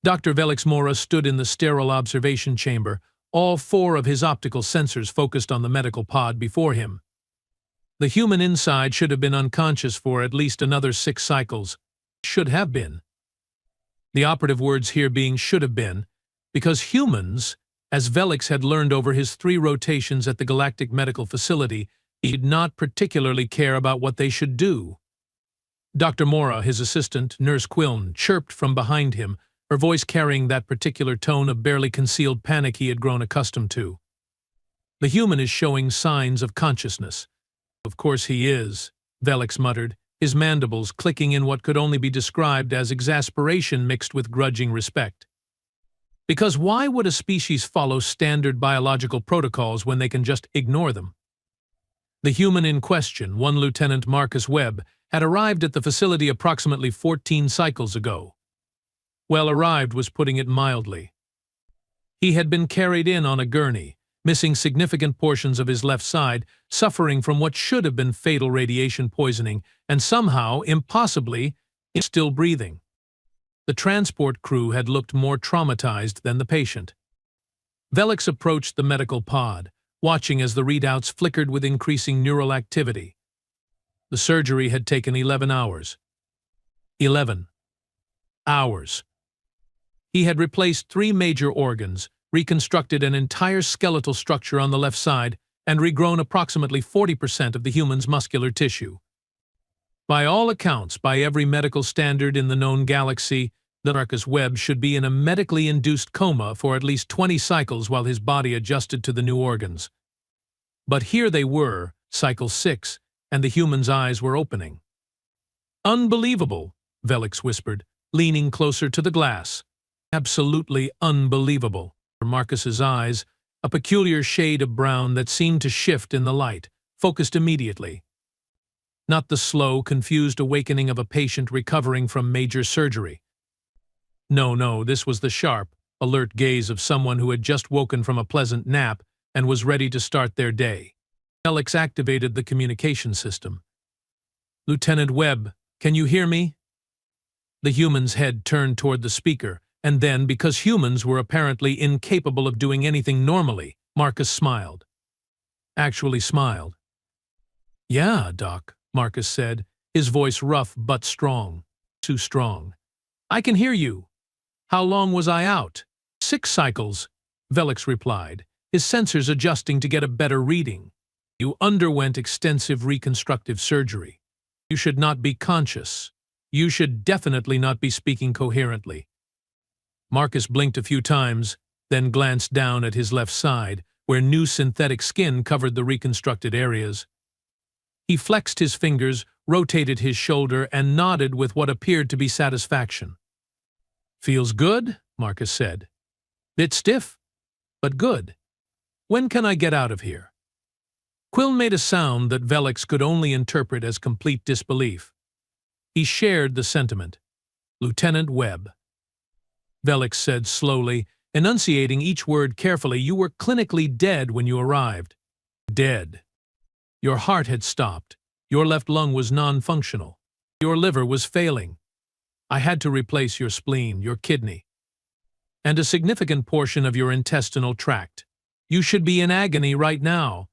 Dr. Velix Mora stood in the sterile observation chamber, all four of his optical sensors focused on the medical pod before him. The human inside should have been unconscious for at least another 6 cycles. Should have been. The operative words here being should have been, because humans, as Velix had learned over his 3 rotations at the Galactic Medical Facility, did not particularly care about what they should do. Dr. Mora, his assistant, Nurse Quiln, chirped from behind him, her voice carrying that particular tone of barely concealed panic he had grown accustomed to. The human is showing signs of consciousness. Of course he is, Velix muttered, his mandibles clicking in what could only be described as exasperation mixed with grudging respect. Because why would a species follow standard biological protocols when they can just ignore them? The human in question, one Lieutenant Marcus Webb, had arrived at the facility approximately 14 cycles ago. Well, arrived was putting it mildly. He had been carried in on a gurney, missing significant portions of his left side, suffering from what should have been fatal radiation poisoning, and somehow, impossibly, still breathing. The transport crew had looked more traumatized than the patient. Velix approached the medical pod, watching as the readouts flickered with increasing neural activity. The surgery had taken 11 hours. 11 hours. He had replaced 3 major organs, reconstructed an entire skeletal structure on the left side, and regrown approximately 40% of the human's muscular tissue. By all accounts, by every medical standard in the known galaxy, the Marcus Webb should be in a medically induced coma for at least 20 cycles while his body adjusted to the new organs. But here they were, cycle 6, and the human's eyes were opening. "Unbelievable," Velix whispered, leaning closer to the glass. "Absolutely unbelievable." Marcus's eyes, a peculiar shade of brown that seemed to shift in the light, focused immediately. Not the slow, confused awakening of a patient recovering from major surgery. No, this was the sharp, alert gaze of someone who had just woken from a pleasant nap and was ready to start their day. Velix activated the communication system. "Lieutenant Webb, can you hear me?" The human's head turned toward the speaker, and then, because humans were apparently incapable of doing anything normally, Marcus smiled. Actually smiled. "Yeah, Doc," Marcus said, his voice rough but strong. Too strong. "I can hear you. How long was I out?" 6 cycles, Velix replied, his sensors adjusting to get a better reading. "You underwent extensive reconstructive surgery. You should not be conscious. You should definitely not be speaking coherently." Marcus blinked a few times, then glanced down at his left side, where new synthetic skin covered the reconstructed areas. He flexed his fingers, rotated his shoulder, and nodded with what appeared to be satisfaction. "Feels good," Marcus said. "Bit stiff, but good. When can I get out of here?" Quiln made a sound that Velix could only interpret as complete disbelief. He shared the sentiment. "Lieutenant Webb," Velix said slowly, enunciating each word carefully, "you were clinically dead when you arrived. Dead. Your heart had stopped. Your left lung was non-functional. Your liver was failing. I had to replace your spleen, your kidney, and a significant portion of your intestinal tract. You should be in agony right now."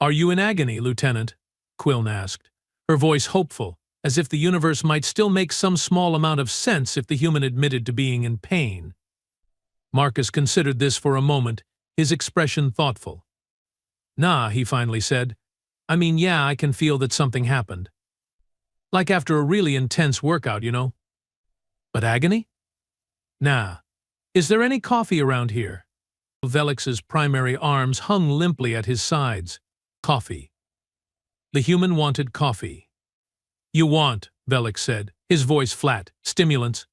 "Are you in agony, Lieutenant?" Quiln asked, her voice hopeful, as if the universe might still make some small amount of sense if the human admitted to being in pain. Marcus considered this for a moment, his expression thoughtful. "Nah," he finally said. "I mean, yeah, I can feel that something happened. Like after a really intense workout, you know. But agony? Nah. Is there any coffee around here?" Velix's primary arms hung limply at his sides. Coffee. The human wanted coffee. "You want," Velix said, his voice flat, "stimulants?"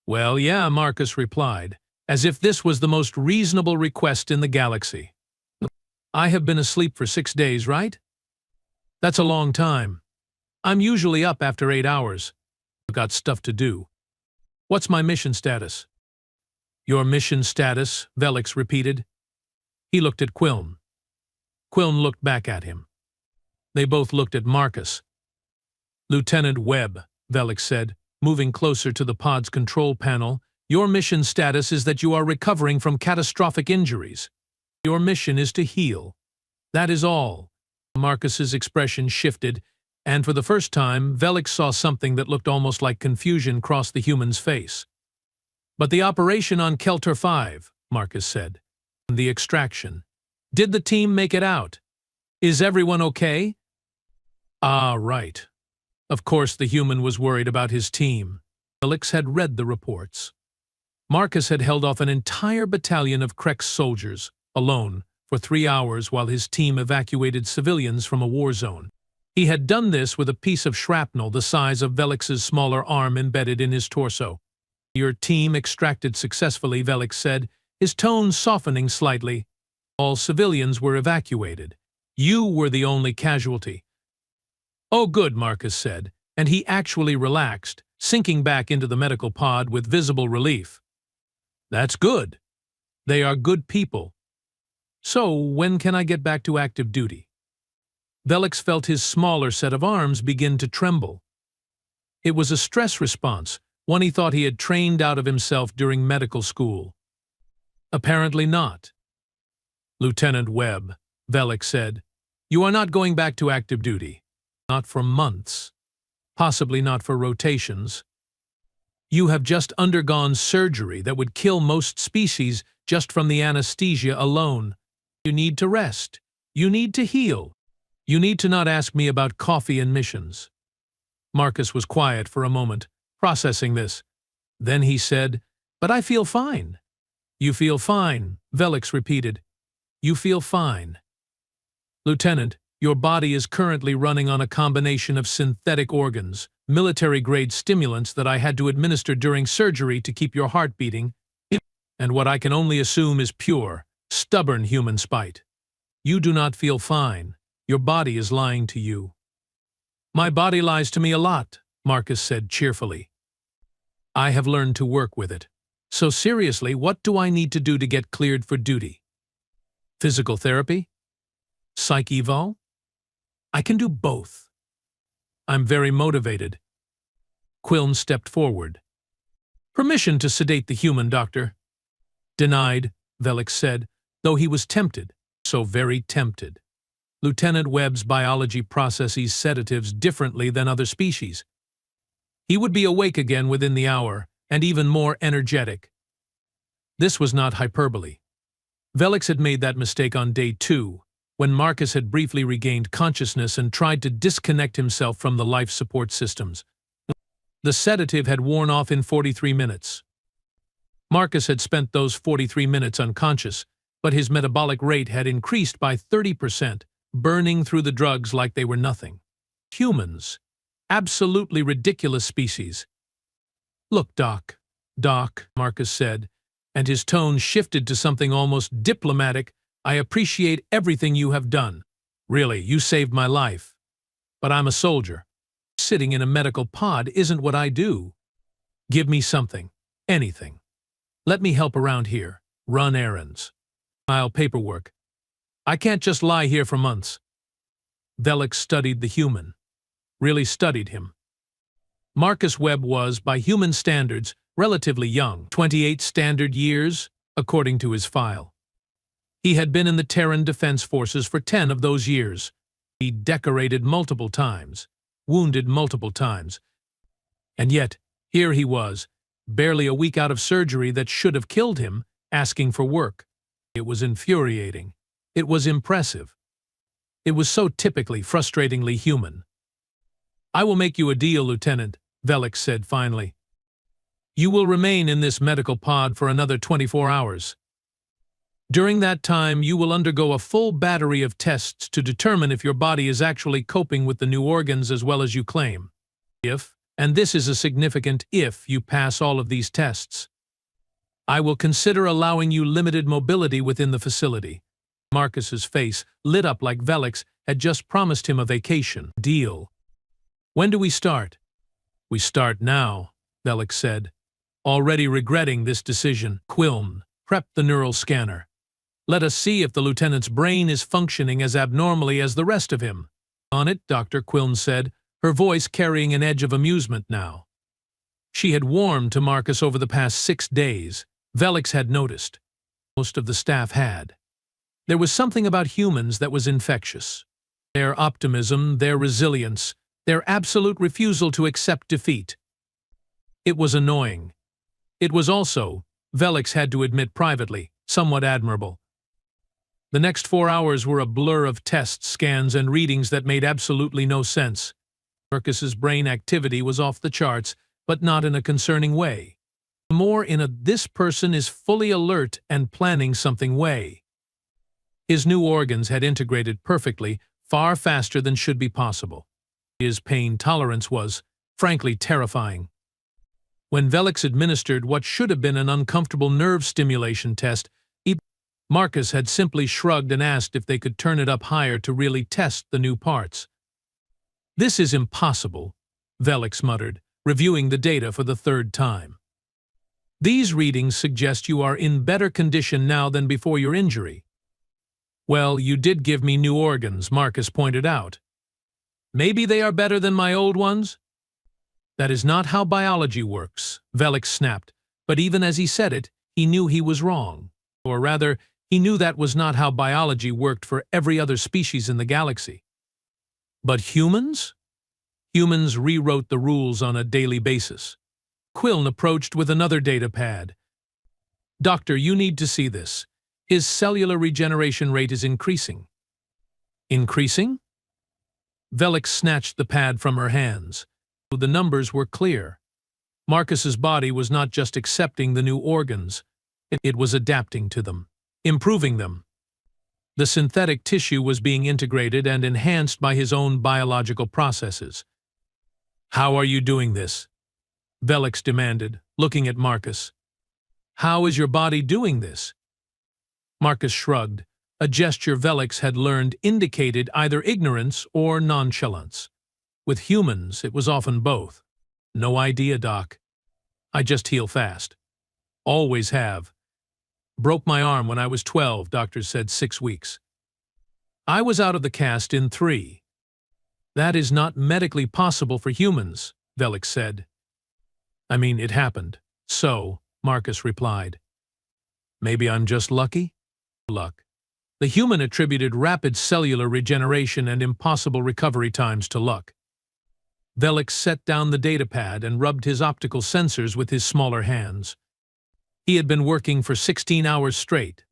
"Well, yeah," Marcus replied, as if this was the most reasonable request in the galaxy. "I have been asleep for 6 days, right? That's a long time. I'm usually up after 8 hours. I've got stuff to do. What's my mission status?" "Your mission status," Velix repeated. He looked at Quiln. Quiln looked back at him. They both looked at Marcus. "Lieutenant Webb," Velix said, moving closer to the pod's control panel Your mission status is that you are recovering from catastrophic injuries. Your mission is to heal. That is all. Marcus's expression shifted, and for the first time, Velix saw something that looked almost like confusion cross the human's face. But the operation on Kelter 5, Marcus said. The extraction. Did the team make it out? Is everyone okay? Ah, right. Of course the human was worried about his team. Velix had read the reports. Marcus had held off an entire battalion of Krex soldiers, alone, for 3 hours while his team evacuated civilians from a war zone. He had done this with a piece of shrapnel the size of Velix's smaller arm embedded in his torso. Your team extracted successfully, Velix said, his tone softening slightly. All civilians were evacuated. You were the only casualty. Oh, good, Marcus said, and he actually relaxed, sinking back into the medical pod with visible relief. That's good. They are good people. So, when can I get back to active duty? Velix felt his smaller set of arms begin to tremble. It was a stress response, one he thought he had trained out of himself during medical school. Apparently not. Lieutenant Webb, Velix said, you are not going back to active duty. Not for months. Possibly not for rotations. You have just undergone surgery that would kill most species just from the anesthesia alone. You need to rest. You need to heal. You need to not ask me about coffee and missions. Marcus was quiet for a moment, processing this. Then he said, but I feel fine. You feel fine, Velix repeated. You feel fine. Lieutenant, your body is currently running on a combination of synthetic organs, military-grade stimulants that I had to administer during surgery to keep your heart beating, and what I can only assume is pure, stubborn human spite. You do not feel fine. Your body is lying to you. My body lies to me a lot, Marcus said cheerfully. I have learned to work with it. So seriously, what do I need to do to get cleared for duty? Physical therapy? Psych eval? I can do both. I'm very motivated. Quillen stepped forward. Permission to sedate the human, Doctor. Denied, Velix said, though he was tempted, so very tempted. Lieutenant Webb's biology processes sedatives differently than other species. He would be awake again within the hour, and even more energetic. This was not hyperbole. Velix had made that mistake on day 2, when Marcus had briefly regained consciousness and tried to disconnect himself from the life support systems. The sedative had worn off in 43 minutes. Marcus had spent those 43 minutes unconscious, but his metabolic rate had increased by 30%, burning through the drugs like they were nothing. Humans. Absolutely ridiculous species. Look, Doc, Marcus said, and his tone shifted to something almost diplomatic. I appreciate everything you have done. Really, you saved my life. But I'm a soldier. Sitting in a medical pod isn't what I do. Give me something. Anything. Let me help around here. Run errands. File paperwork. I can't just lie here for months. Velix studied the human. Really studied him. Marcus Webb was, by human standards, relatively young, 28 standard years, according to his file. He had been in the Terran Defense Forces for 10 of those years. He decorated multiple times, wounded multiple times. And yet, here he was, barely a week out of surgery that should have killed him, asking for work. It was infuriating. It was impressive. It was so typically, frustratingly human. I will make you a deal, Lieutenant, Velix said finally. You will remain in this medical pod for another 24 hours. During that time, you will undergo a full battery of tests to determine if your body is actually coping with the new organs as well as you claim. If, and this is a significant if, you pass all of these tests, I will consider allowing you limited mobility within the facility. Marcus's face lit up like Velix had just promised him a vacation. Deal. When do we start? We start now, Velix said. Already regretting this decision, Quillen prepped the neural scanner. Let us see if the lieutenant's brain is functioning as abnormally as the rest of him. On it, Dr. Quillen said, her voice carrying an edge of amusement now. She had warmed to Marcus over the past 6 days. Velix had noticed. Most of the staff had. There was something about humans that was infectious. Their optimism, their resilience, their absolute refusal to accept defeat. It was annoying. It was also, Velix had to admit privately, somewhat admirable. The next 4 hours were a blur of tests, scans, and readings that made absolutely no sense. Marcus's brain activity was off the charts, but not in a concerning way. More in a this person is fully alert and planning something way. His new organs had integrated perfectly, far faster than should be possible. His pain tolerance was, frankly, terrifying. When Velix administered what should have been an uncomfortable nerve stimulation test, Marcus had simply shrugged and asked if they could turn it up higher to really test the new parts. "This is impossible," Velix muttered, reviewing the data for the 3rd time. "These readings suggest you are in better condition now than before your injury." "Well, you did give me new organs," Marcus pointed out. "Maybe they are better than my old ones?" "That is not how biology works," Velix snapped, but even as he said it, he knew he was wrong. Or rather, he knew that was not how biology worked for every other species in the galaxy. But humans? Humans rewrote the rules on a daily basis. Quillen approached with another data pad. "Doctor, you need to see this. His cellular regeneration rate is increasing." "Increasing?" Velix snatched the pad from her hands. The numbers were clear. Marcus's body was not just accepting the new organs, it was adapting to them, improving them. The synthetic tissue was being integrated and enhanced by his own biological processes. "How are you doing this?" Velix demanded, looking at Marcus. "How is your body doing this?" Marcus shrugged, a gesture Velix had learned indicated either ignorance or nonchalance. With humans, it was often both. "No idea, Doc. I just heal fast. Always have. Broke my arm when I was 12, doctors said 6 weeks. I was out of the cast in 3. That is not medically possible for humans," Velix said. "I mean, it happened. So," Marcus replied. "Maybe I'm just lucky?" Luck. The human attributed rapid cellular regeneration and impossible recovery times to luck. Velix set down the datapad and rubbed his optical sensors with his smaller hands. He had been working for 16 hours straight.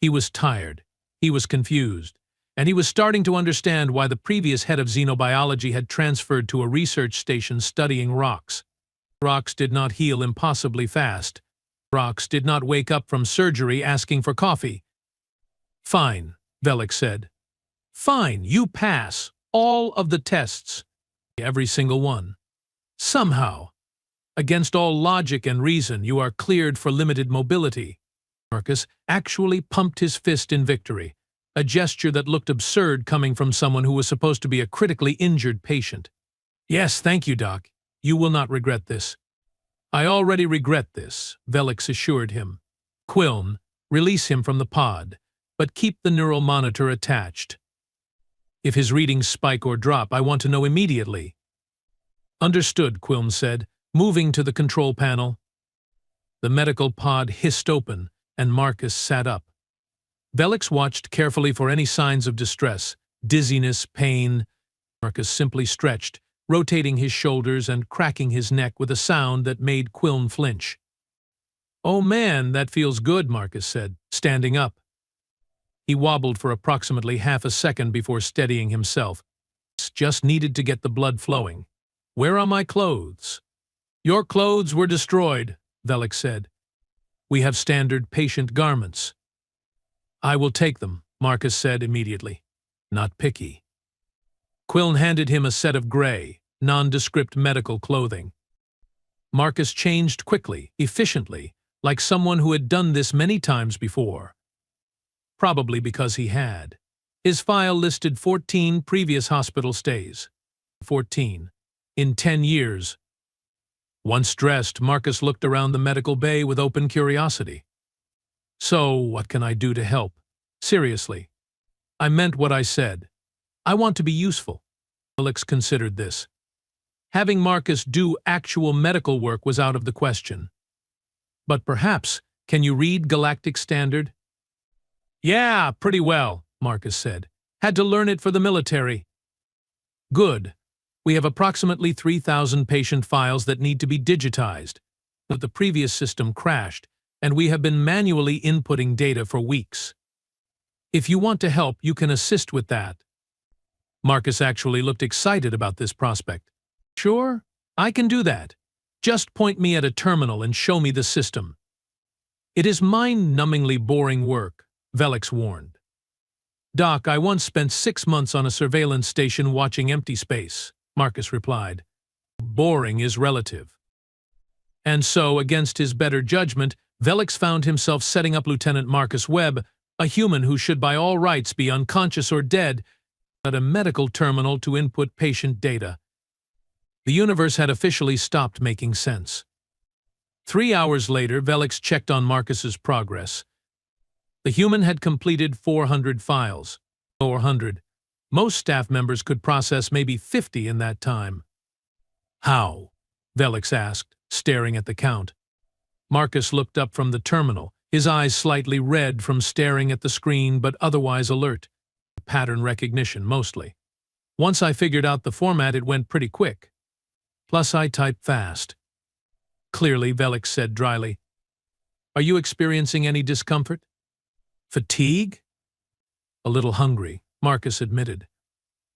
He was tired, he was confused, and he was starting to understand why the previous head of xenobiology had transferred to a research station studying rocks. Rocks did not heal impossibly fast. Rocks did not wake up from surgery asking for coffee. "Fine," Velix said. "Fine, you pass all of the tests. Every single one. Somehow, against all logic and reason, you are cleared for limited mobility." Marcus actually pumped his fist in victory, a gesture that looked absurd coming from someone who was supposed to be a critically injured patient. "Yes, thank you, Doc. You will not regret this." "I already regret this," Velix assured him. "Quillen, release him from the pod, but keep the neural monitor attached. If his readings spike or drop, I want to know immediately." "Understood," Quillen said, moving to the control panel. The medical pod hissed open, and Marcus sat up. Velix watched carefully for any signs of distress, dizziness, pain. Marcus simply stretched, rotating his shoulders and cracking his neck with a sound that made Quillen flinch. "Oh man, that feels good," Marcus said, standing up. He wobbled for approximately half a second before steadying himself. "Just needed to get the blood flowing. Where are my clothes?" "Your clothes were destroyed," Velix said. "We have standard patient garments." "I will take them," Marcus said immediately. Not picky. Quillen handed him a set of gray, nondescript medical clothing. Marcus changed quickly, efficiently, like someone who had done this many times before. Probably because he had. His file listed 14 previous hospital stays. 14. In 10 years. Once dressed, Marcus looked around the medical bay with open curiosity. "So, what can I do to help? Seriously. I meant what I said. I want to be useful." Felix considered this. Having Marcus do actual medical work was out of the question. But perhaps, can you read Galactic Standard? Yeah, pretty well, Marcus said. Had to learn it for the military. Good. We have approximately 3,000 patient files that need to be digitized. But the previous system crashed, and we have been manually inputting data for weeks. If you want to help, you can assist with that. Marcus actually looked excited about this prospect. Sure, I can do that. Just point me at a terminal and show me the system. It is mind-numbingly boring work, Velix warned. Doc, I once spent 6 months on a surveillance station watching empty space, Marcus replied. Boring is relative. And so, against his better judgment, Velix found himself setting up Lieutenant Marcus Webb, a human who should by all rights be unconscious or dead, at a medical terminal to input patient data. The universe had officially stopped making sense. 3 hours later, Velix checked on Marcus's progress. The human had completed 400 files. 400. Most staff members could process maybe 50 in that time. How? Velix asked, staring at the count. Marcus looked up from the terminal, his eyes slightly red from staring at the screen but otherwise alert. Pattern recognition, mostly. Once I figured out the format, it went pretty quick. Plus, I type fast. Clearly, Velix said dryly. Are you experiencing any discomfort? Fatigue? A little hungry, Marcus admitted.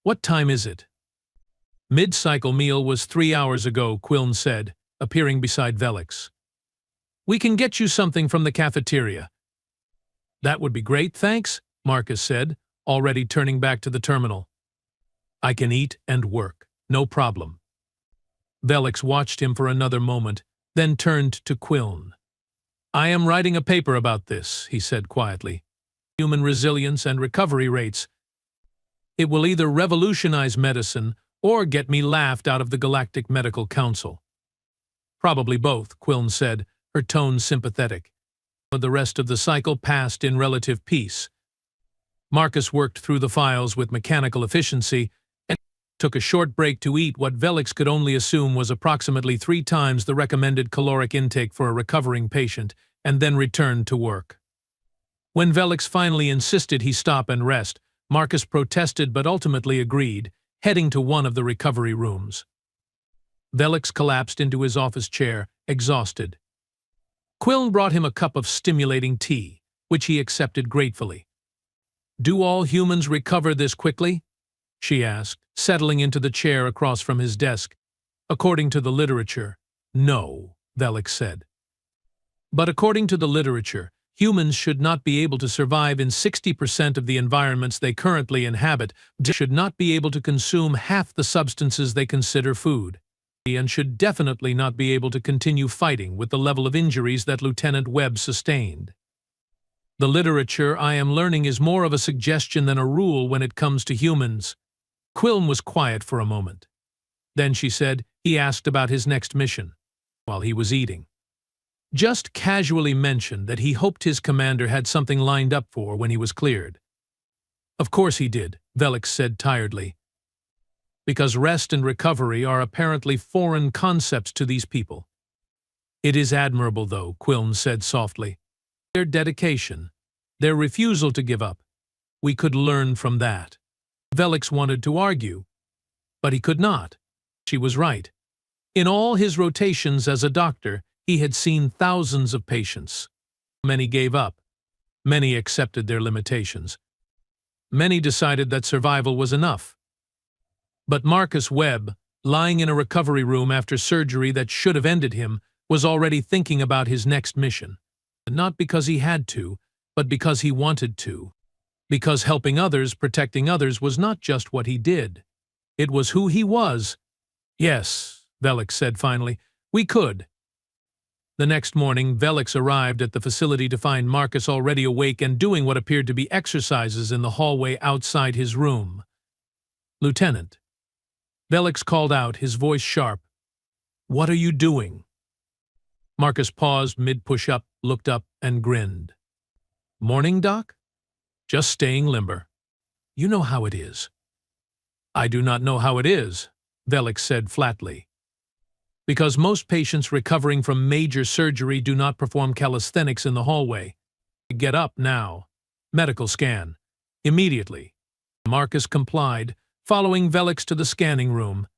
What time is it? Mid-cycle meal was 3 hours ago, Quillen said, appearing beside Velix. We can get you something from the cafeteria. That would be great, thanks, Marcus said, already turning back to the terminal. I can eat and work, no problem. Velix watched him for another moment, then turned to Quillen. I am writing a paper about this, he said quietly. Human resilience and recovery rates. It will either revolutionize medicine or get me laughed out of the Galactic Medical Council. Probably both, Quillen said, her tone sympathetic. But the rest of the cycle passed in relative peace. Marcus worked through the files with mechanical efficiency and took a short break to eat what Velix could only assume was approximately 3 times the recommended caloric intake for a recovering patient, and then returned to work. When Velix finally insisted he stop and rest, Marcus protested but ultimately agreed, heading to one of the recovery rooms. Velix collapsed into his office chair, exhausted. Quillen brought him a cup of stimulating tea, which he accepted gratefully. Do all humans recover this quickly? She asked, settling into the chair across from his desk. According to the literature, no, Velix said. But according to the literature, humans should not be able to survive in 60% of the environments they currently inhabit, should not be able to consume half the substances they consider food, and should definitely not be able to continue fighting with the level of injuries that Lieutenant Webb sustained. The literature I am learning is more of a suggestion than a rule when it comes to humans. Quillen was quiet for a moment. Then she said he asked about his next mission, while he was eating. Just casually mentioned that he hoped his commander had something lined up for when he was cleared. Of course he did, Velix said tiredly. Because rest and recovery are apparently foreign concepts to these people. It is admirable, though, Quillen said softly. Their dedication, their refusal to give up. We could learn from that. Velix wanted to argue, but he could not. She was right. In all his rotations as a doctor, he had seen thousands of patients. Many gave up. Many accepted their limitations. Many decided that survival was enough. But Marcus Webb, lying in a recovery room after surgery that should have ended him, was already thinking about his next mission. Not because he had to, but because he wanted to. Because helping others, protecting others was not just what he did. It was who he was. Yes, Velix said finally, we could. The next morning, Velix arrived at the facility to find Marcus already awake and doing what appeared to be exercises in the hallway outside his room. Lieutenant. Velix called out, his voice sharp. What are you doing? Marcus paused mid-push-up, looked up, and grinned. Morning, Doc? Just staying limber. You know how it is. I do not know how it is, Velix said flatly. Because most patients recovering from major surgery do not perform calisthenics in the hallway. Get up now. Medical scan. Immediately. Marcus complied, following Velix to the scanning room.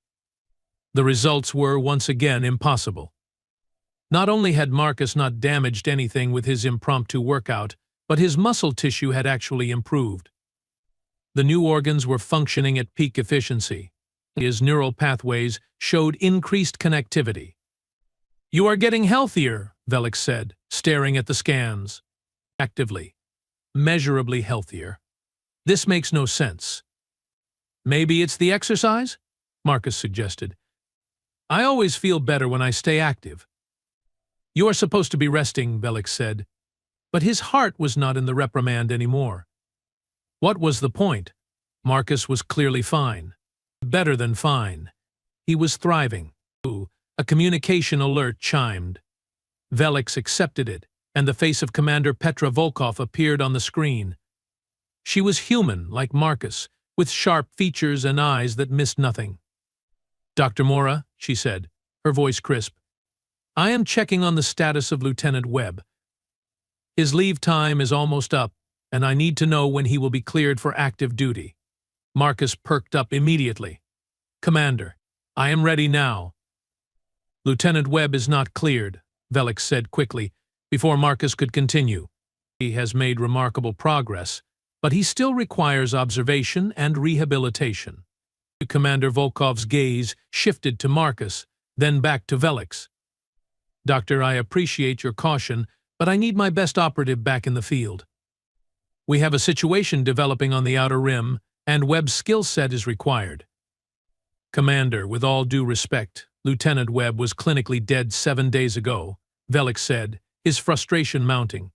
The results were once again impossible. Not only had Marcus not damaged anything with his impromptu workout, but his muscle tissue had actually improved. The new organs were functioning at peak efficiency. His neural pathways showed increased connectivity. "You are getting healthier," Velix said, staring at the scans. Actively. Measurably healthier. This makes no sense. "Maybe it's the exercise?" Marcus suggested. "I always feel better when I stay active." "You are supposed to be resting," Velix said. But his heart was not in the reprimand anymore. What was the point? Marcus was clearly fine. Better than fine. He was thriving. A communication alert chimed. Velix accepted it, and the face of Commander Petra Volkov appeared on the screen. She was human, like Marcus, with sharp features and eyes that missed nothing. "Dr. Mora," she said, her voice crisp, "I am checking on the status of Lieutenant Webb. His leave time is almost up, and I need to know when he will be cleared for active duty." Marcus perked up immediately. "Commander, I am ready now." "Lieutenant Webb is not cleared," Velix said quickly, before Marcus could continue. "He has made remarkable progress, but he still requires observation and rehabilitation." Commander Volkov's gaze shifted to Marcus, then back to Velix. "Doctor, I appreciate your caution, but I need my best operative back in the field. We have a situation developing on the outer rim, and Webb's skill set is required." "Commander, with all due respect, Lieutenant Webb was clinically dead 7 days ago," Velix said, his frustration mounting.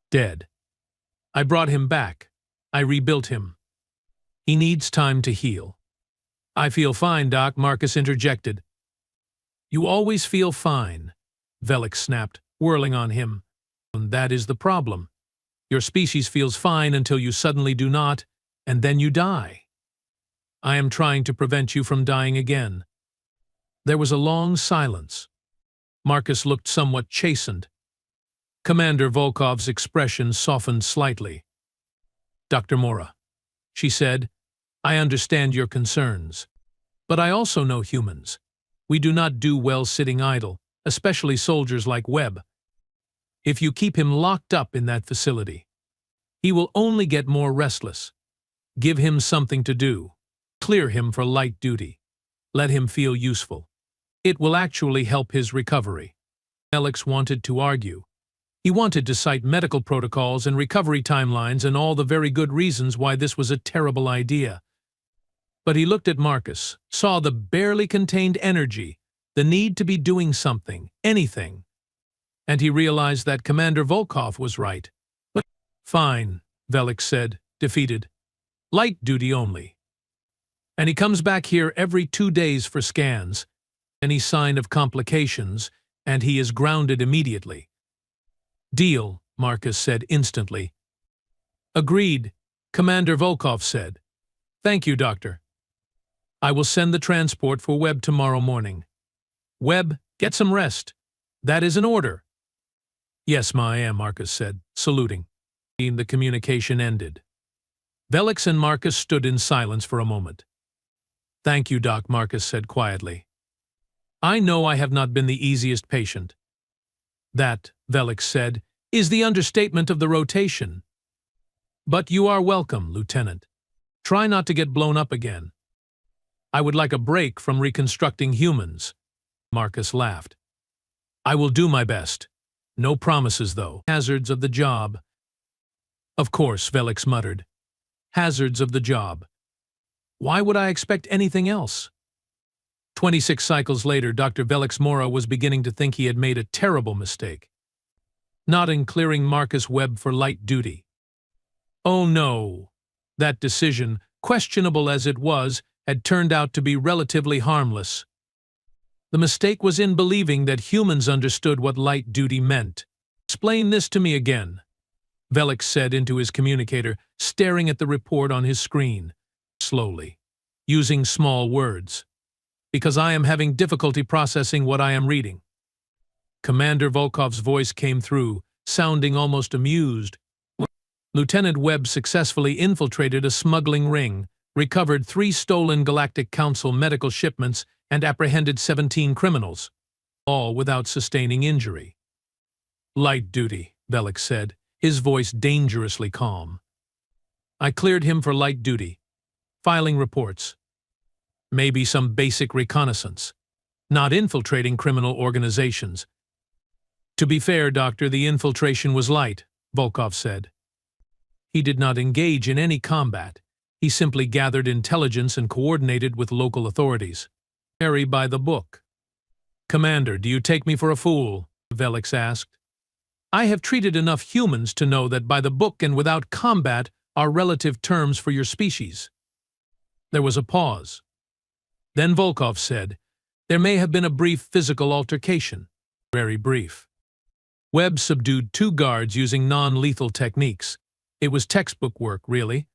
"Dead. I brought him back. I rebuilt him. He needs time to heal." "I feel fine, Doc," Marcus interjected. "You always feel fine," Velix snapped, whirling on him. "And that is the problem. Your species feels fine until you suddenly do not, and then you die. I am trying to prevent you from dying again." There was a long silence. Marcus looked somewhat chastened. Commander Volkov's expression softened slightly. "Dr. Mora," she said, "I understand your concerns. But I also know humans. We do not do well sitting idle, especially soldiers like Webb. If you keep him locked up in that facility, he will only get more restless. Give him something to do. Clear him for light duty. Let him feel useful. It will actually help his recovery." Velix wanted to argue. He wanted to cite medical protocols and recovery timelines and all the very good reasons why this was a terrible idea. But he looked at Marcus, saw the barely contained energy, the need to be doing something, anything. And he realized that Commander Volkov was right. "But fine," Velix said, defeated. "Light duty only. And he comes back here every 2 days for scans. Any sign of complications, and he is grounded immediately." "Deal," Marcus said instantly. "Agreed," Commander Volkov said. "Thank you, Doctor. I will send the transport for Webb tomorrow morning. Webb, get some rest. That is an order." "Yes, I am," Marcus said, saluting. The communication ended. Velix and Marcus stood in silence for a moment. "Thank you, Doc," Marcus said quietly. "I know I have not been the easiest patient." "That," Velix said, "is the understatement of the rotation. But you are welcome, Lieutenant. Try not to get blown up again." "I would like a break from reconstructing humans." Marcus laughed. "I will do my best. No promises, though." "Hazards of the job." "Of course," Velix muttered. "Hazards of the job. Why would I expect anything else?" 26 cycles later, Dr. Velix Mora was beginning to think he had made a terrible mistake. Not in clearing Marcus Webb for light duty. Oh no! That decision, questionable as it was, had turned out to be relatively harmless. The mistake was in believing that humans understood what light duty meant. "Explain this to me again," Velix said into his communicator, staring at the report on his screen, slowly, using small words. because I am having difficulty processing what I am reading." Commander Volkov's voice came through, sounding almost amused. Lieutenant Webb successfully infiltrated a smuggling ring, recovered 3 stolen Galactic Council medical shipments, and apprehended 17 criminals, all without sustaining injury. "Light duty," Velik said, his voice dangerously calm. "I cleared him for light duty. Filing reports. Maybe some basic reconnaissance. Not infiltrating criminal organizations." "To be fair, Doctor, the infiltration was light," Volkov said. "He did not engage in any combat. He simply gathered intelligence and coordinated with local authorities. Very by the book." "Commander, do you take me for a fool?" Velik asked. "I have treated enough humans to know that by the book and without combat are relative terms for your species." There was a pause. Then Volkov said, "There may have been a brief physical altercation." "Very brief." Webb subdued 2 guards using non-lethal techniques. It was textbook work, really.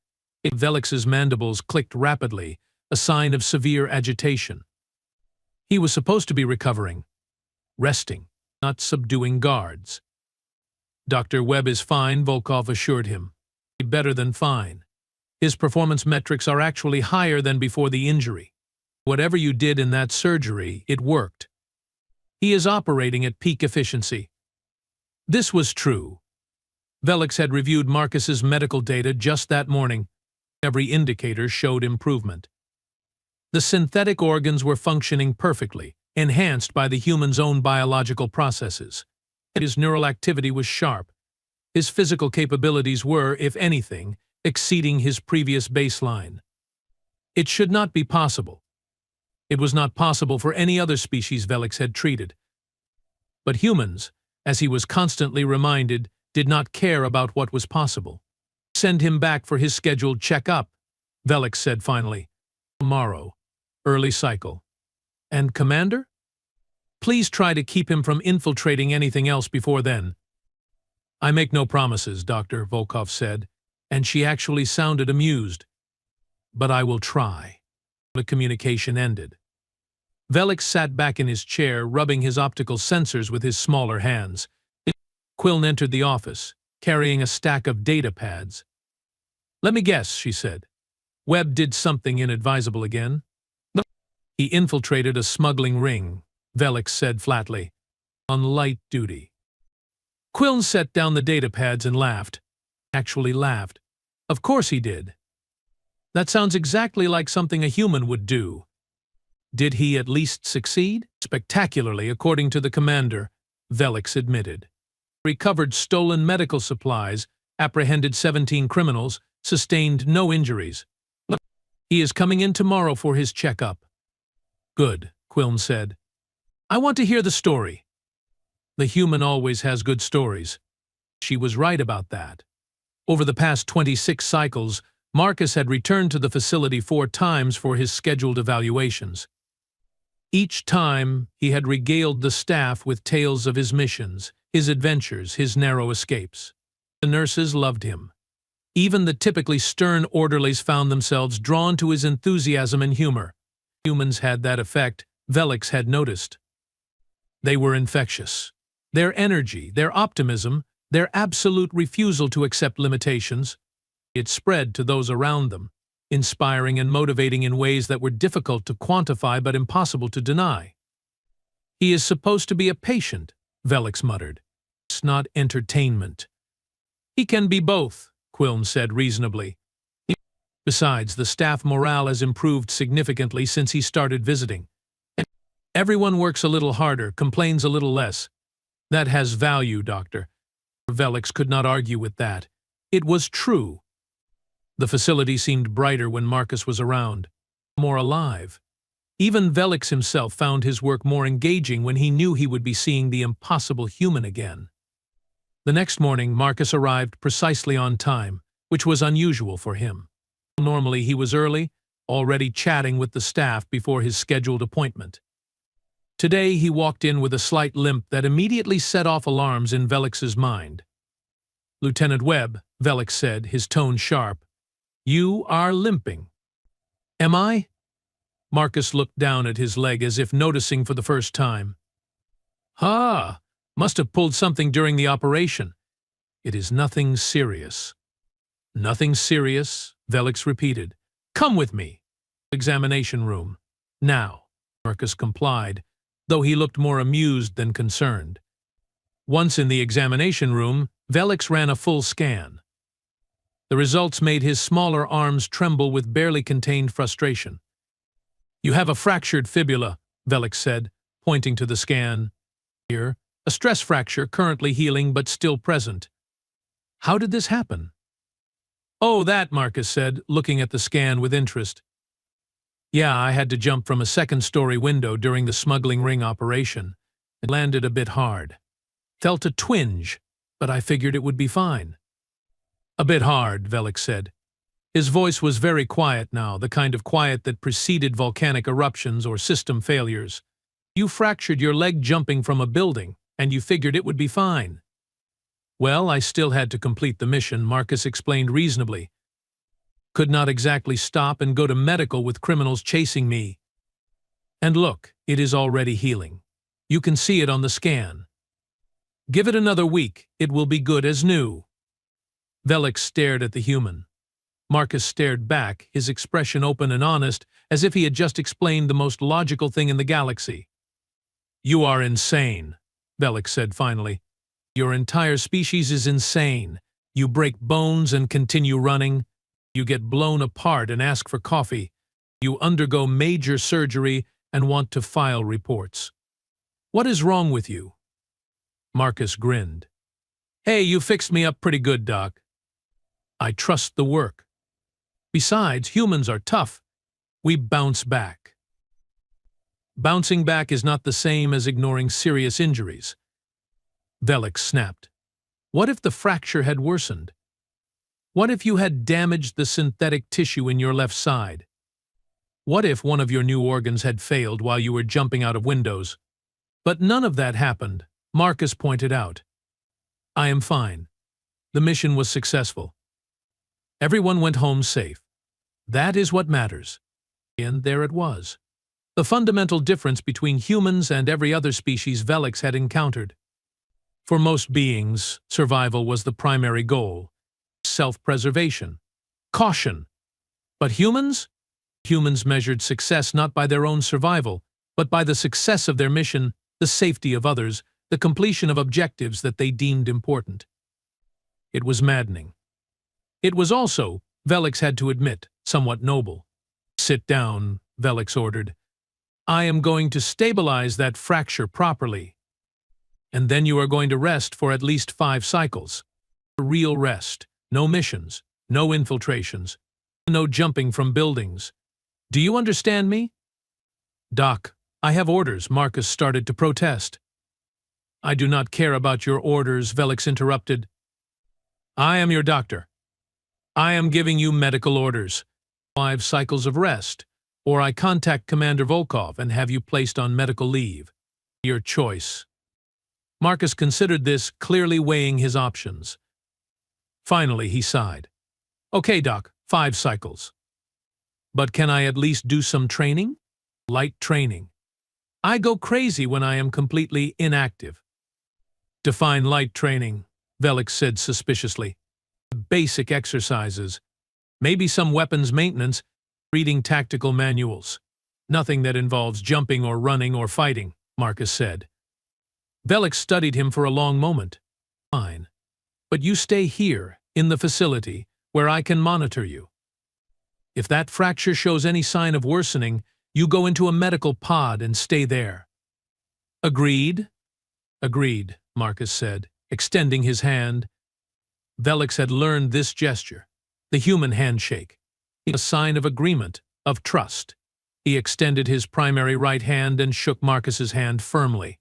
Velik's mandibles clicked rapidly, a sign of severe agitation. He was supposed to be recovering, resting, not subduing guards. "Dr. Webb is fine," Volkov assured him. "Better than fine. His performance metrics are actually higher than before the injury. Whatever you did in that surgery, it worked. He is operating at peak efficiency." This was true. Velik had reviewed Marcus's medical data just that morning. Every indicator showed improvement. The synthetic organs were functioning perfectly, enhanced by the human's own biological processes. His neural activity was sharp. His physical capabilities were, if anything, exceeding his previous baseline. It should not be possible. It was not possible for any other species Velik had treated. But humans, as he was constantly reminded, did not care about what was possible. "Send him back for his scheduled check-up," Velik said finally. "Tomorrow. Early cycle. And Commander? Please try to keep him from infiltrating anything else before then." "I make no promises," Dr. Volkov said, and she actually sounded amused. "But I will try." The communication ended. Velik sat back in his chair, rubbing his optical sensors with his smaller hands. Quillen entered the office, carrying a stack of data pads. "Let me guess," she said. "Webb did something inadvisable again?" "He infiltrated a smuggling ring," Velik said flatly. "On light duty." Quillen set down the data pads and laughed. Actually laughed. "Of course he did. That sounds exactly like something a human would do." "Did he at least succeed?" "Spectacularly, according to the commander," Velik admitted. "Recovered stolen medical supplies, apprehended 17 criminals, sustained no injuries. He is coming in tomorrow for his checkup." "Good," Quillen said. "I want to hear the story." "The human always has good stories." She was right about that. Over the past 26 cycles, Marcus had returned to the facility 4 times for his scheduled evaluations. Each time, he had regaled the staff with tales of his missions, his adventures, his narrow escapes. The nurses loved him. Even the typically stern orderlies found themselves drawn to his enthusiasm and humor. Humans had that effect, Velik had noticed. They were infectious. Their energy, their optimism, their absolute refusal to accept limitations, it spread to those around them, inspiring and motivating in ways that were difficult to quantify but impossible to deny. "He is supposed to be a patient," Velik muttered. "It's not entertainment." "He can be both," Quillen said reasonably. "Besides, the staff morale has improved significantly since he started visiting. Everyone works a little harder, complains a little less. That has value, Doctor." Velik could not argue with that. It was true. The facility seemed brighter when Marcus was around, more alive. Even Velik himself found his work more engaging when he knew he would be seeing the impossible human again. The next morning, Marcus arrived precisely on time, which was unusual for him. Normally, he was early, already chatting with the staff before his scheduled appointment. Today, he walked in with a slight limp that immediately set off alarms in Velik's mind. "Lieutenant Webb," Velik said, his tone sharp, "you are limping." "Am I?" Marcus looked down at his leg as if noticing for the first time. Ah, must have pulled something during the operation. It is nothing serious. Nothing serious, Velix repeated. Come with me. Examination room. Now. Marcus complied, though he looked more amused than concerned. Once in the examination room, Velix ran a full scan. The results made his smaller arms tremble with barely contained frustration. You have a fractured fibula, Velix said, pointing to the scan. Here, a stress fracture currently healing but still present. How did this happen? Oh, that, Marcus said, looking at the scan with interest. Yeah, I had to jump from a second-story window during the smuggling ring operation. It landed a bit hard. Felt a twinge, but I figured it would be fine. A bit hard, Velix said. His voice was very quiet now, the kind of quiet that preceded volcanic eruptions or system failures. You fractured your leg jumping from a building, and you figured it would be fine. Well, I still had to complete the mission, Marcus explained reasonably. Could not exactly stop and go to medical with criminals chasing me. And look, it is already healing. You can see it on the scan. Give it another week, it will be good as new. Velix stared at the human. Marcus stared back, his expression open and honest, as if he had just explained the most logical thing in the galaxy. You are insane, Velix said finally. Your entire species is insane. You break bones and continue running. You get blown apart and ask for coffee. You undergo major surgery and want to file reports. What is wrong with you? Marcus grinned. Hey, you fixed me up pretty good, Doc. I trust the work. Besides, humans are tough. We bounce back. Bouncing back is not the same as ignoring serious injuries. Velix snapped. What if the fracture had worsened? What if you had damaged the synthetic tissue in your left side? What if one of your new organs had failed while you were jumping out of windows? But none of that happened, Marcus pointed out. I am fine. The mission was successful. Everyone went home safe. That is what matters. And there it was. The fundamental difference between humans and every other species Velix had encountered. For most beings, survival was the primary goal. Self-preservation. Caution. But humans? Humans measured success not by their own survival, but by the success of their mission, the safety of others, the completion of objectives that they deemed important. It was maddening. It was also, Velix had to admit, somewhat noble. Sit down, Velix ordered. I am going to stabilize that fracture properly. And then you are going to rest for at least 5 cycles. A real rest. No missions. No infiltrations. No jumping from buildings. Do you understand me? Doc, I have orders, Marcus started to protest. I do not care about your orders, Velix interrupted. I am your doctor. I am giving you medical orders. 5 cycles of rest, or I contact Commander Volkov and have you placed on medical leave. Your choice. Marcus considered this, clearly weighing his options. Finally, he sighed. Okay, Doc, 5 cycles. But can I at least do some training? Light training. I go crazy when I am completely inactive. Define light training, Velix said suspiciously. Basic exercises. Maybe some weapons maintenance, reading tactical manuals. Nothing that involves jumping or running or fighting, Marcus said. Velix studied him for a long moment. Fine. But you stay here, in the facility, where I can monitor you. If that fracture shows any sign of worsening, you go into a medical pod and stay there. Agreed? Agreed, Marcus said, extending his hand. Velix had learned this gesture, the human handshake, a sign of agreement, of trust. He extended his primary right hand and shook Marcus's hand firmly.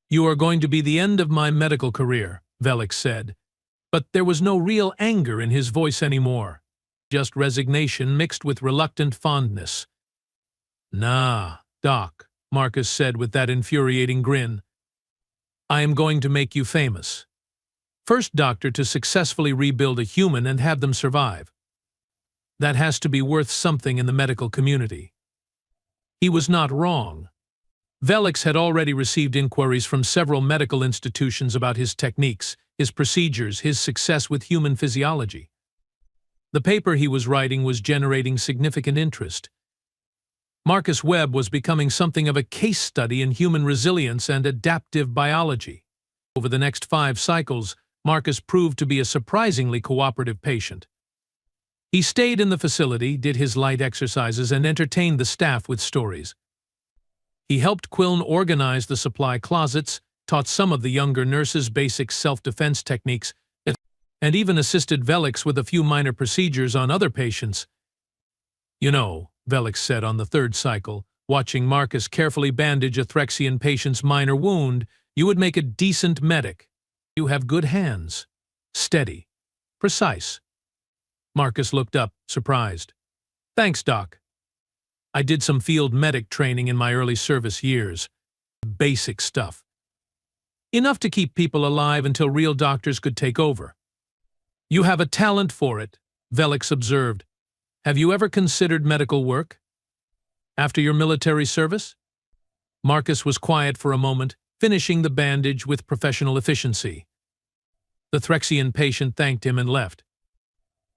You are going to be the end of my medical career, Velix said, but there was no real anger in his voice anymore, just resignation mixed with reluctant fondness. Nah, Doc, Marcus said with that infuriating grin. I am going to make you famous. First doctor to successfully rebuild a human and have them survive. That has to be worth something in the medical community. He was not wrong. Velix had already received inquiries from several medical institutions about his techniques, his procedures, his success with human physiology. The paper he was writing was generating significant interest. Marcus Webb was becoming something of a case study in human resilience and adaptive biology. Over the next 5 cycles, Marcus proved to be a surprisingly cooperative patient. He stayed in the facility, did his light exercises, and entertained the staff with stories. He helped Quillen organize the supply closets, taught some of the younger nurses basic self-defense techniques, and even assisted Velix with a few minor procedures on other patients. "You know," Velix said on the 3rd cycle, watching Marcus carefully bandage a Threxian patient's minor wound, "you would make a decent medic. You have good hands. Steady. Precise." Marcus looked up, surprised. "Thanks, Doc. I did some field medic training in my early service years. Basic stuff. Enough to keep people alive until real doctors could take over." "You have a talent for it," Velix observed. "Have you ever considered medical work? After your military service?" Marcus was quiet for a moment, finishing the bandage with professional efficiency. The Threxian patient thanked him and left.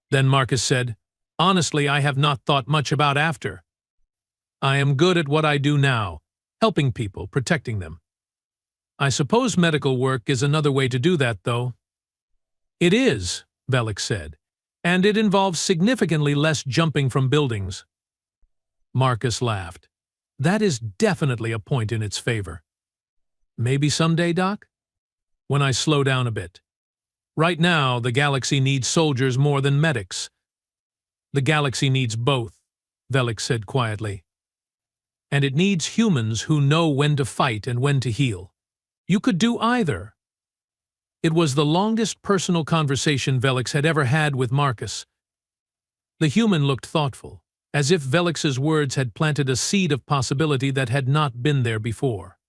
Then Marcus said, "Honestly, I have not thought much about after. I am good at what I do now, helping people, protecting them. I suppose medical work is another way to do that, though." "It is," Velix said, "and it involves significantly less jumping from buildings." Marcus laughed. "That is definitely a point in its favor." "Maybe someday, Doc? When I slow down a bit. Right now, the galaxy needs soldiers more than medics." "The galaxy needs both," Velix said quietly. "And it needs humans who know when to fight and when to heal. You could do either." It was the longest personal conversation Velix had ever had with Marcus. The human looked thoughtful, as if Velix's words had planted a seed of possibility that had not been there before.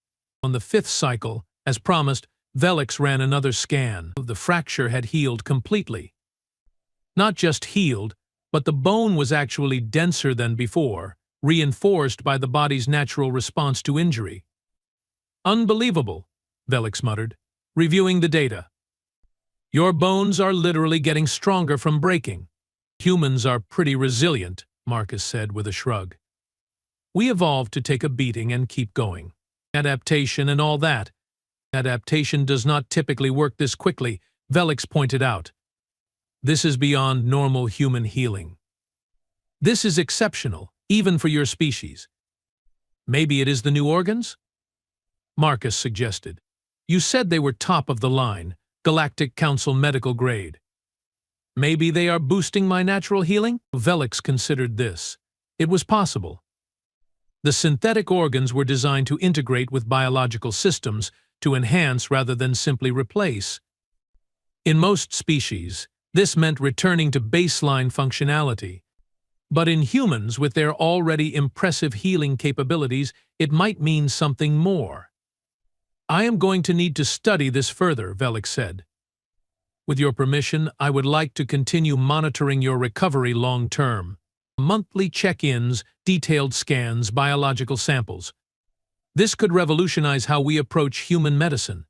On the 5th cycle, as promised, Velix ran another scan. The fracture had healed completely. Not just healed, but the bone was actually denser than before, reinforced by the body's natural response to injury. "Unbelievable," Velix muttered, reviewing the data. "Your bones are literally getting stronger from breaking." "Humans are pretty resilient," Marcus said with a shrug. "We evolved to take a beating and keep going. Adaptation and all that. Adaptation does not typically work this quickly," Velix pointed out. "This is beyond normal human healing. This is exceptional, even for your species." "Maybe it is the new organs?" Marcus suggested. "You said they were top of the line, Galactic Council medical grade. Maybe they are boosting my natural healing?" Velix considered this. It was possible. The synthetic organs were designed to integrate with biological systems, to enhance rather than simply replace. In most species, this meant returning to baseline functionality. But in humans, with their already impressive healing capabilities, it might mean something more. "I am going to need to study this further," Velix said. "With your permission, I would like to continue monitoring your recovery long-term. Monthly check-ins, detailed scans, biological samples. This could revolutionize how we approach human medicine."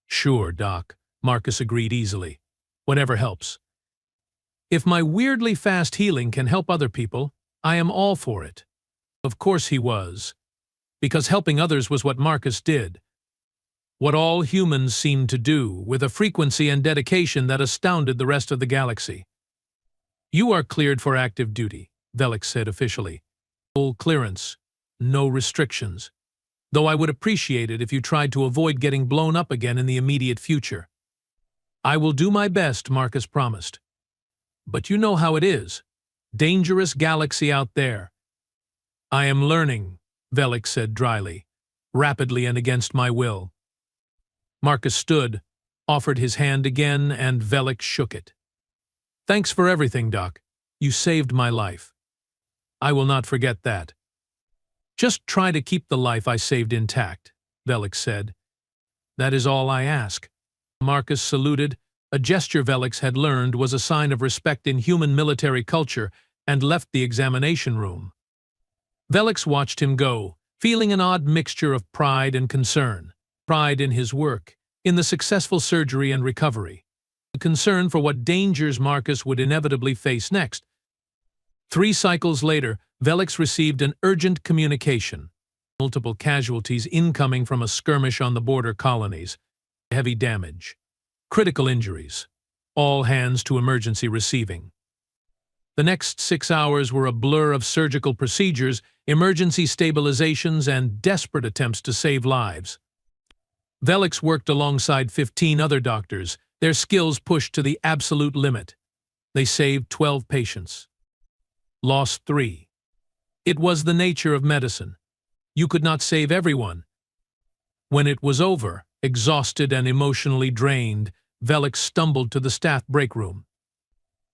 "Sure, Doc," Marcus agreed easily. "Whatever helps. If my weirdly fast healing can help other people, I am all for it." Of course he was, because helping others was what Marcus did. What all humans seemed to do, with a frequency and dedication that astounded the rest of the galaxy. "You are cleared for active duty," Velix said officially. "Full clearance. No restrictions. Though I would appreciate it if you tried to avoid getting blown up again in the immediate future." "I will do my best," Marcus promised. "But you know how it is. Dangerous galaxy out there." "I am learning," Velix said dryly, "rapidly and against my will." Marcus stood, offered his hand again, and Velix shook it. "Thanks for everything, Doc. You saved my life. I will not forget that." "Just try to keep the life I saved intact," Velix said. "That is all I ask." Marcus saluted, a gesture Velix had learned was a sign of respect in human military culture, and left the examination room. Velix watched him go, feeling an odd mixture of pride and concern. Pride in his work, in the successful surgery and recovery. A concern for what dangers Marcus would inevitably face next. 3 cycles later, Velix received an urgent communication. Multiple casualties incoming from a skirmish on the border colonies. Heavy damage. Critical injuries. All hands to emergency receiving. The next 6 hours were a blur of surgical procedures, emergency stabilizations, and desperate attempts to save lives. Velix worked alongside 15 other doctors, their skills pushed to the absolute limit. They saved 12 patients. Lost 3. It was the nature of medicine. You could not save everyone. When it was over, exhausted and emotionally drained, Velix stumbled to the staff break room.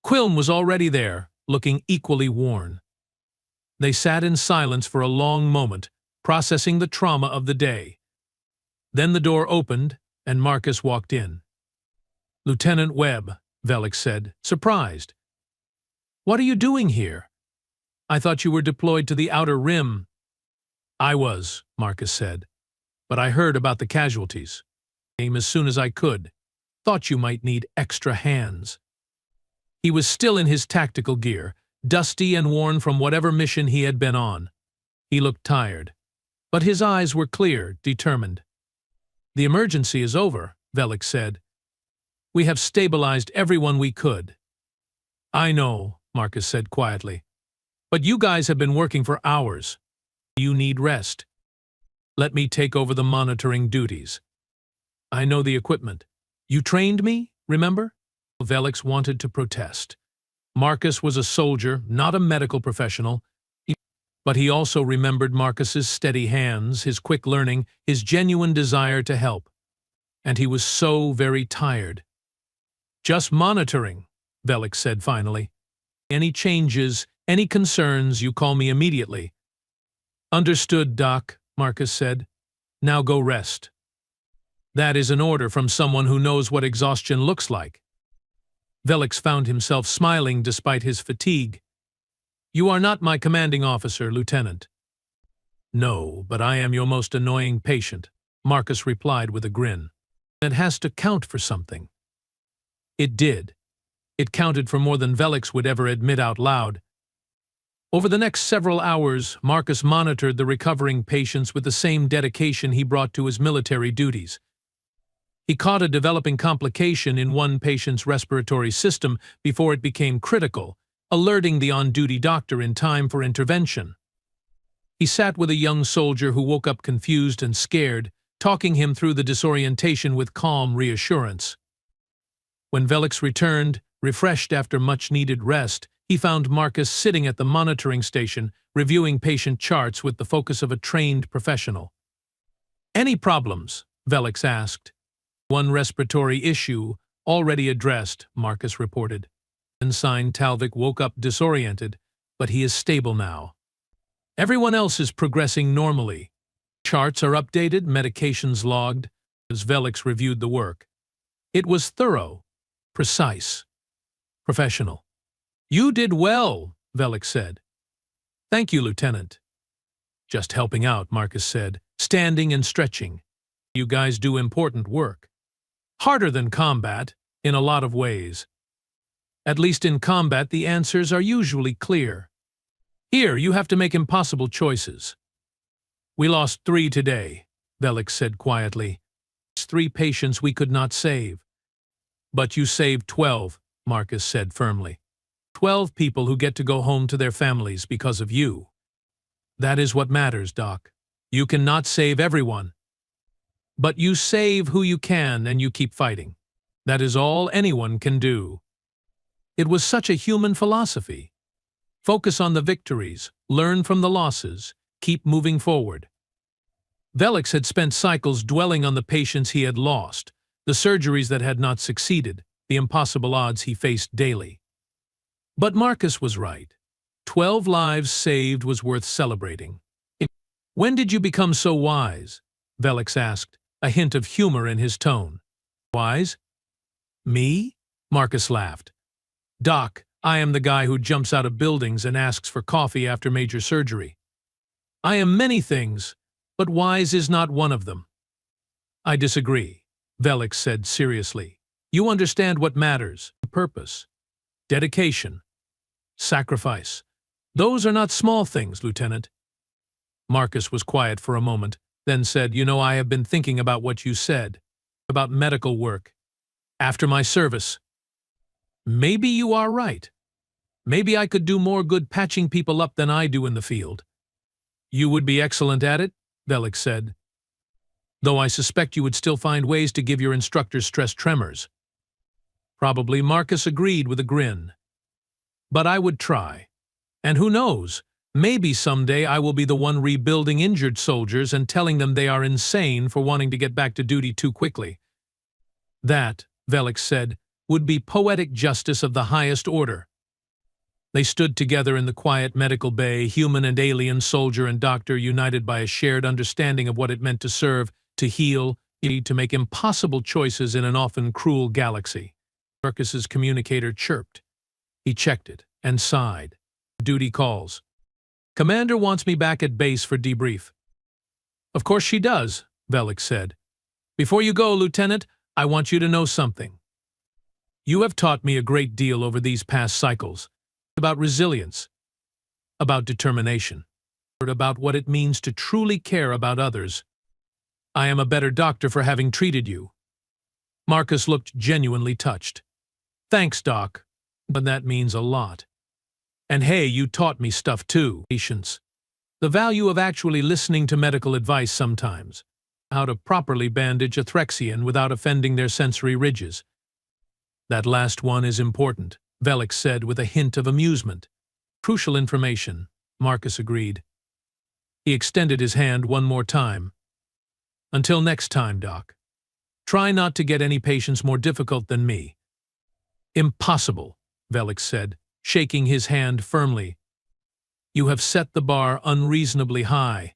Quilm was already there, looking equally worn. They sat in silence for a long moment, processing the trauma of the day. Then the door opened, and Marcus walked in. "Lieutenant Webb," Velix said, surprised. "What are you doing here? I thought you were deployed to the Outer Rim." "I was," Marcus said, "but I heard about the casualties. Came as soon as I could. Thought you might need extra hands." He was still in his tactical gear, dusty and worn from whatever mission he had been on. He looked tired, but his eyes were clear, determined. "The emergency is over," Velix said. "We have stabilized everyone we could." "I know," Marcus said quietly. "But you guys have been working for hours. You need rest. Let me take over the monitoring duties. I know the equipment. You trained me, remember?" Velix wanted to protest. Marcus was a soldier, not a medical professional, but he also remembered Marcus's steady hands, his quick learning, his genuine desire to help. And he was so very tired. "Just monitoring," Velix said finally. "Any changes, any concerns, you call me immediately." "Understood, Doc," Marcus said. "Now go rest." That is an order from someone who knows what exhaustion looks like. Velix found himself smiling despite his fatigue. "You are not my commanding officer, Lieutenant." "No, but I am your most annoying patient," Marcus replied with a grin. "It has to count for something." It did. It counted for more than Velix would ever admit out loud. Over the next several hours, Marcus monitored the recovering patients with the same dedication he brought to his military duties. He caught a developing complication in one patient's respiratory system before it became critical, alerting the on-duty doctor in time for intervention. He sat with a young soldier who woke up confused and scared, talking him through the disorientation with calm reassurance. When Velix returned, refreshed after much-needed rest, he found Marcus sitting at the monitoring station, reviewing patient charts with the focus of a trained professional. "Any problems?" Velix asked. "One respiratory issue, already addressed," Marcus reported. Ensign Talvik woke up disoriented, but he is stable now. "Everyone else is progressing normally. Charts are updated, medications logged," as Velix reviewed the work. It was thorough, precise, professional. "You did well," Velix said. "Thank you, Lieutenant." "Just helping out," Marcus said, standing and stretching. "You guys do important work. Harder than combat, in a lot of ways. At least in combat, the answers are usually clear. Here, you have to make impossible choices." "We lost 3 today," Velix said quietly. "It's 3 patients we could not save." "But you saved 12, Marcus said firmly. 12 people who get to go home to their families because of you. That is what matters, Doc. You cannot save everyone. But you save who you can and you keep fighting. That is all anyone can do." It was such a human philosophy. Focus on the victories, learn from the losses, keep moving forward. Velix had spent cycles dwelling on the patients he had lost, the surgeries that had not succeeded, the impossible odds he faced daily. But Marcus was right. 12 lives saved was worth celebrating. "When did you become so wise?" Velix asked, a hint of humor in his tone. "Wise? Me?" Marcus laughed. "Doc, I am the guy who jumps out of buildings and asks for coffee after major surgery. I am many things, but wise is not one of them. I disagree, Velix said seriously. You understand what matters: purpose, dedication, sacrifice. Those are not small things, Lieutenant. Marcus was quiet for a moment, then said, "You know, I have been thinking about what you said, about medical work. After my service, maybe you are right. Maybe I could do more good patching people up than I do in the field." "You would be excellent at it," Velix said, "though I suspect you would still find ways to give your instructors stress tremors." Probably, Marcus agreed with a grin. "But I would try. And who knows, maybe someday I will be the one rebuilding injured soldiers and telling them they are insane for wanting to get back to duty too quickly." "That," Velix said, "would be poetic justice of the highest order." They stood together in the quiet medical bay, human and alien, soldier and doctor, united by a shared understanding of what it meant to serve, to heal, to make impossible choices in an often cruel galaxy. Marcus's communicator chirped. He checked it and sighed. "Duty calls. Commander wants me back at base for debrief." "Of course she does," Velix said. "Before you go, Lieutenant, I want you to know something. You have taught me a great deal over these past cycles. About resilience, about determination, about what it means to truly care about others. I am a better doctor for having treated you." Marcus looked genuinely touched. "Thanks, Doc, but that means a lot. And hey, you taught me stuff too. Patience. The value of actually listening to medical advice sometimes. How to properly bandage a Threxian without offending their sensory ridges." "That last one is important," Velix said with a hint of amusement. "Crucial information," Marcus agreed. He extended his hand one more time. "Until next time, Doc. Try not to get any patients more difficult than me." "Impossible," Velix said, shaking his hand firmly. "You have set the bar unreasonably high.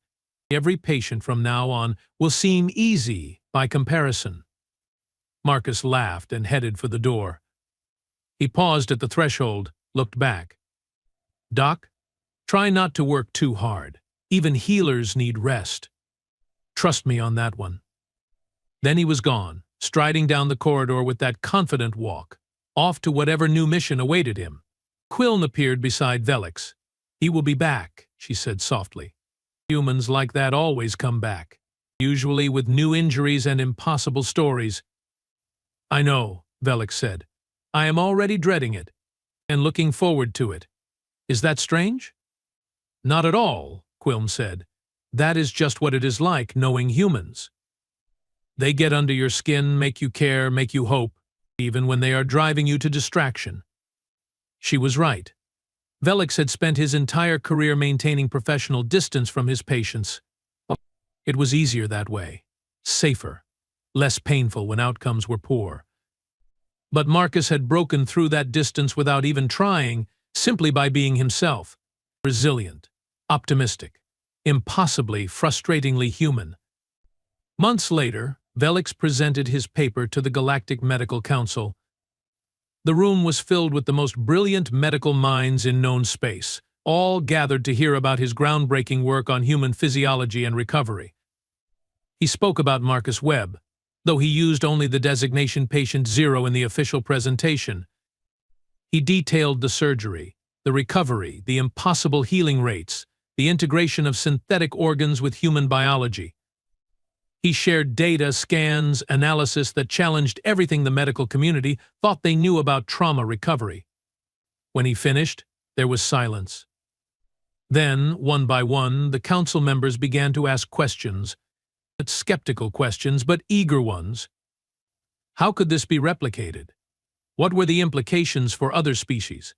Every patient from now on will seem easy by comparison." Marcus laughed and headed for the door. He paused at the threshold, looked back. "Doc, try not to work too hard. Even healers need rest. Trust me on that one." Then he was gone, striding down the corridor with that confident walk, off to whatever new mission awaited him. Quillen appeared beside Velix. "He will be back," she said softly. "Humans like that always come back, usually with new injuries and impossible stories." "I know," Velix said. "I am already dreading it, and looking forward to it. Is that strange?" "Not at all," Quillen said. "That is just what it is like knowing humans. They get under your skin, make you care, make you hope, even when they are driving you to distraction." She was right. Velix had spent his entire career maintaining professional distance from his patients. It was easier that way, safer, less painful when outcomes were poor. But Marcus had broken through that distance without even trying, simply by being himself. Resilient, optimistic, impossibly, frustratingly human. Months later, Velix presented his paper to the Galactic Medical Council. The room was filled with the most brilliant medical minds in known space, all gathered to hear about his groundbreaking work on human physiology and recovery. He spoke about Marcus Webb, though he used only the designation Patient Zero in the official presentation. He detailed the surgery, the recovery, the impossible healing rates, the integration of synthetic organs with human biology. He shared data, scans, analysis that challenged everything the medical community thought they knew about trauma recovery. When he finished, there was silence. Then, one by one, the council members began to ask questions. Skeptical questions, but eager ones. How could this be replicated? What were the implications for other species?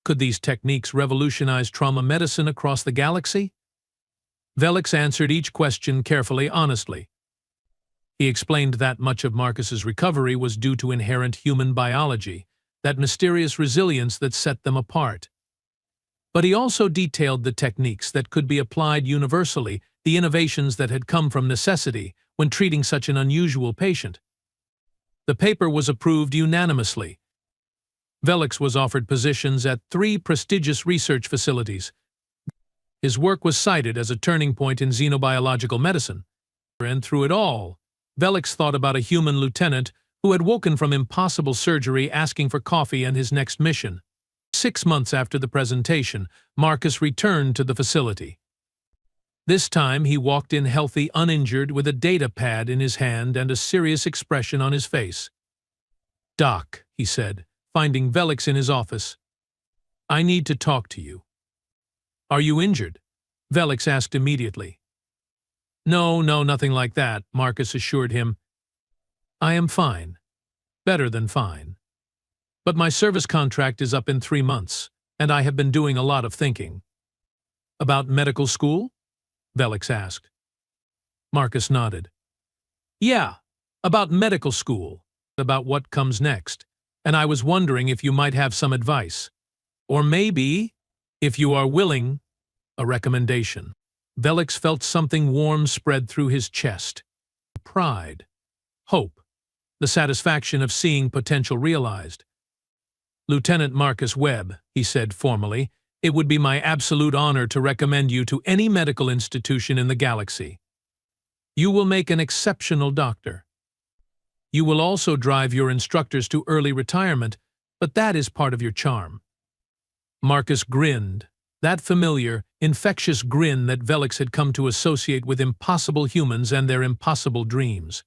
Could these techniques revolutionize trauma medicine across the galaxy? Velix answered each question carefully, honestly. He explained that much of Marcus's recovery was due to inherent human biology, that mysterious resilience that set them apart. But he also detailed the techniques that could be applied universally, the innovations that had come from necessity when treating such an unusual patient. The paper was approved unanimously. Velix was offered positions at 3 prestigious research facilities. His work was cited as a turning point in xenobiological medicine. And through it all, Velix thought about a human lieutenant who had woken from impossible surgery asking for coffee and his next mission. 6 months after the presentation, Marcus returned to the facility. This time he walked in healthy, uninjured, with a data pad in his hand and a serious expression on his face. "Doc," he said, finding Velix in his office, "I need to talk to you." "Are you injured?" Velix asked immediately. No, nothing like that," Marcus assured him. "I am fine. Better than fine. But my service contract is up in 3 months, and I have been doing a lot of thinking." "About medical school?" Velix asked. Marcus nodded. "Yeah, about medical school, about what comes next, and I was wondering if you might have some advice. Or maybe, if you are willing, a recommendation." Velix felt something warm spread through his chest. Pride, hope, the satisfaction of seeing potential realized. "Lieutenant Marcus Webb," he said formally, "it would be my absolute honor to recommend you to any medical institution in the galaxy. You will make an exceptional doctor. You will also drive your instructors to early retirement, but that is part of your charm." Marcus grinned, that familiar, infectious grin that Velix had come to associate with impossible humans and their impossible dreams.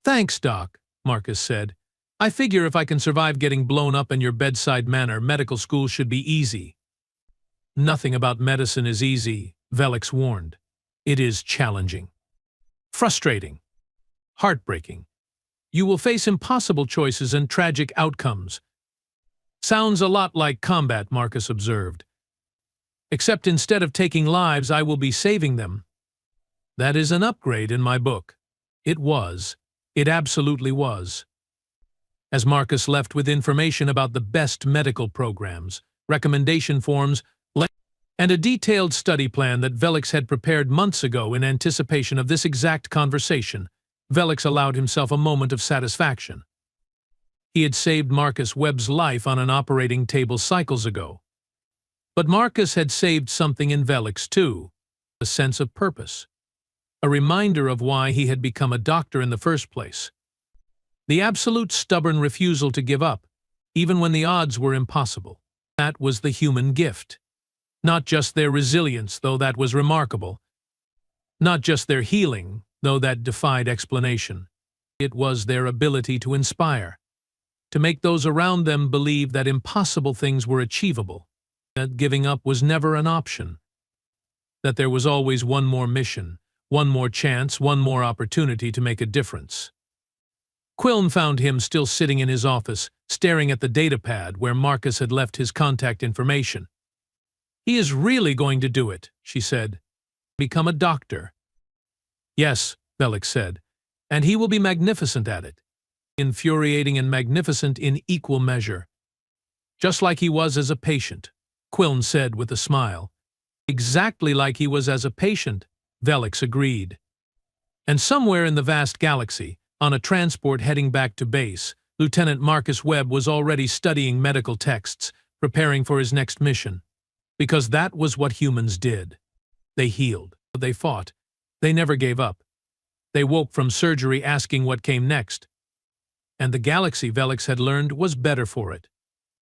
"Thanks, Doc," Marcus said. "I figure if I can survive getting blown up in your bedside manner, medical school should be easy." "Nothing about medicine is easy," Velix warned. "It is challenging. Frustrating. Heartbreaking. You will face impossible choices and tragic outcomes." "Sounds a lot like combat," Marcus observed. "Except instead of taking lives, I will be saving them." "That is an upgrade in my book." It was. It absolutely was. As Marcus left with information about the best medical programs, recommendation forms, and a detailed study plan that Velix had prepared months ago in anticipation of this exact conversation, Velix allowed himself a moment of satisfaction. He had saved Marcus Webb's life on an operating table cycles ago. But Marcus had saved something in Velix too, a sense of purpose, a reminder of why he had become a doctor in the first place. The absolute stubborn refusal to give up, even when the odds were impossible. That was the human gift. Not just their resilience, though that was remarkable. Not just their healing, though that defied explanation. It was their ability to inspire, to make those around them believe that impossible things were achievable, that giving up was never an option, that there was always one more mission, one more chance, one more opportunity to make a difference. Quillen found him still sitting in his office, staring at the datapad where Marcus had left his contact information. "He is really going to do it," she said. "Become a doctor." "Yes," Velix said, "and he will be magnificent at it. Infuriating and magnificent in equal measure. Just like he was as a patient," Quillen said with a smile. "Exactly like he was as a patient," Velix agreed. And somewhere in the vast galaxy, on a transport heading back to base, Lieutenant Marcus Webb was already studying medical texts, preparing for his next mission. Because that was what humans did. They healed. They fought. They never gave up. They woke from surgery asking what came next. And the galaxy, Velix had learned, was better for it.